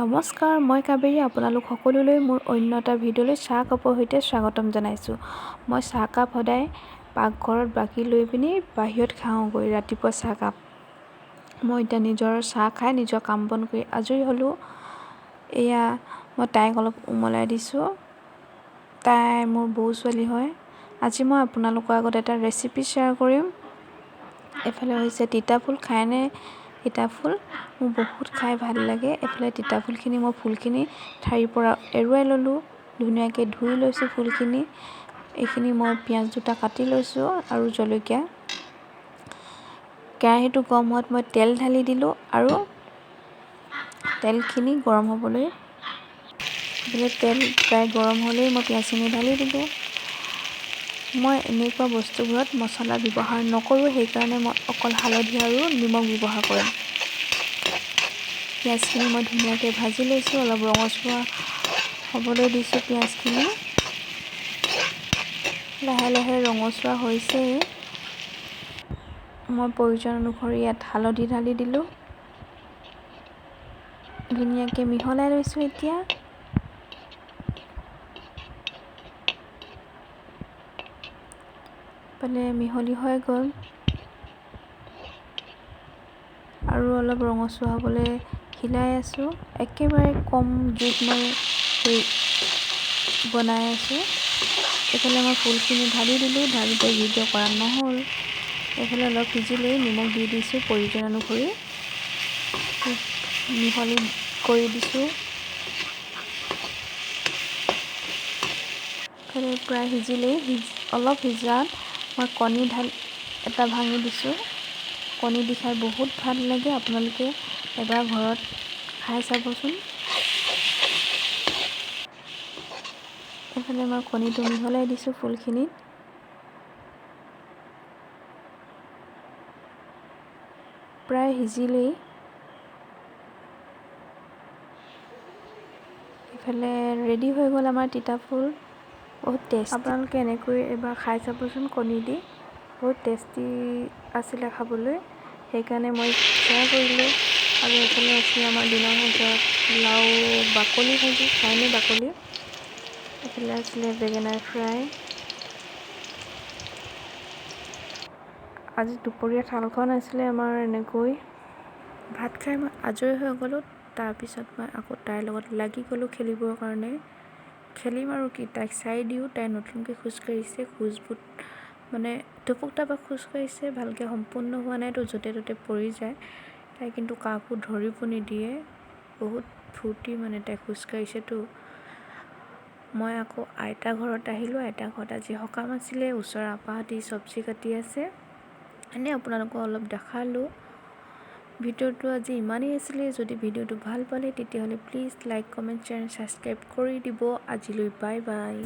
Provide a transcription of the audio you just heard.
নমস্কাৰ, মই কাবেৰী আপোনালোক সকলোলৈ মোৰ অন্য এটা ভিডিঅ'লৈ চাহ কাপৰ সৈতে স্বাগতম জনাইছোঁ। মই চাহকাপ সদায় পাকঘৰত বাকি লৈ পিনি বাহিৰত খাওঁগৈ ৰাতিপুৱা চাহকাপ। মই এতিয়া নিজৰ চাহ খাই নিজৰ কাম বন কৰি আজৰি হ'লোঁ। এয়া মই তাইক অলপ উমলাই দিছোঁ। তাই মোৰ বৌ ছোৱালী হয়। আজি মই আপোনালোকৰ আগত এটা ৰেচিপি শ্বেয়াৰ কৰিম। এফালে হৈছে তিতা ফুল, খায়নে তিতা ফুল? মোৰ বহুত খাই ভাল লাগে। এফালে তিতা ফুলখিনি মই ফুলখিনি ঠাৰিৰ পৰা এৰুৱাই ল'লোঁ, ধুনীয়াকৈ ধুই লৈছোঁ ফুলখিনি। এইখিনি মই পিঁয়াজ দুটা কাটি লৈছোঁ আৰু জলকীয়া। কেৰাহীটো গৰম হোৱাত মই তেল ঢালি দিলোঁ আৰু তেলখিনি গৰম হ'বলৈ তেল প্ৰায় গৰম হ'লেই মই পিঁয়াজখিনি ঢালি দিলোঁ। মই এনেকুৱা বস্তুবোৰত মছলা ব্যৱহাৰ নকৰোঁ, সেইকাৰণে মই অকল হালধি আৰু নিমখ ব্যৱহাৰ কৰিম। পিঁয়াজখিনি মই ধুনীয়াকৈ ভাজি লৈছোঁ, অলপ ৰঙচুৱা হ'বলৈ দিছোঁ পিঁয়াজখিনি। লাহে লাহে ৰঙচুৱা হৈছেই। মই প্ৰয়োজন অনুসৰি ইয়াত হালধি ঢালি দিলোঁ। ধুনীয়াকৈ মিহলাই লৈছোঁ। এতিয়া মিহলি হৈ গ'ল আৰু অলপ ৰঙচুৱা হ'বলৈ হিলাই আছোঁ। একেবাৰে কম জুইত মই বনাই আছোঁ। এইফালে মই ফুলখিনি ঢালি দিলোঁ, ঢালোতে ভিডিঅ' কৰা নহ'ল। এইফালে অলপ সিজিলেই নিমখ দি দিছোঁ প্ৰয়োজন অনুসৰি, মিহলি কৰি দিছোঁ। এইফালে প্ৰায় সিজিলেই, অলপ সিজাত মই কণী এটা ভাঙি দিছোঁ। কণী দি খাই বহুত ভাল লাগে, আপোনালোকে এবাৰ ঘৰত খাই চাবচোন। এইফালে মই কণীটো মিহলাই দিছোঁ ফুলখিনিত। প্ৰায় সিজিলেই। ইফালে ৰেডি হৈ গ'ল আমাৰ তিতা ফুল, বহুত টেষ্টি। আপোনালোকে এনেকৈ এবাৰ খাই চাবচোন কণী দি, বহুত টেষ্টি আছিলে খাবলৈ, সেইকাৰণে মই শ্বেয়াৰ কৰিলোঁ। আৰু এইফালে আছে আমাৰ দিনৰ সাজত লাও বাকলি ভাজি, খায়নে বাকলি? এইফালে আছিলে বেঙেনাৰ ফ্ৰাই। আজি দুপৰীয়া থালখন আছিলে আমাৰ এনেকৈ। ভাত খাই মই আজৰি হৈ গ'লোঁ। তাৰপিছত মই আকৌ তাইৰ লগত লাগি গ'লোঁ খেলিবৰ কাৰণে। খেলিম আৰু কি, তাইক চাই দিওঁ। তাই নতুনকৈ খোজকাঢ়িছে, খোজবোৰ টুপুক টাপুক খোজকাঢ়িছে, ভালকৈ সম্পূৰ্ণ হোৱা নাই, তো য'তে ত'তে পৰি যায়। তাই কিন্তু কাকো ধৰিব নিদিয়ে, বহুত ফূৰ্তি তাই খোজকাঢ়িছেতো। মই আকৌ আইতা ঘৰত আহিলোঁ। আইতা ঘৰত আজি সকাম আছিলে, ওচৰৰ আপাহঁতি চব্জি কাটি আছে। এনেই আপোনালোকক অলপ দেখালোঁ। ভিডিঅ'টো আজি ইমানেই আছিলে। যদি ভিডিঅ'টো ভাল পালে তেতিয়াহ'লে please like, comment, share, subscribe কৰি দিব। আজিলৈ বাই বাই।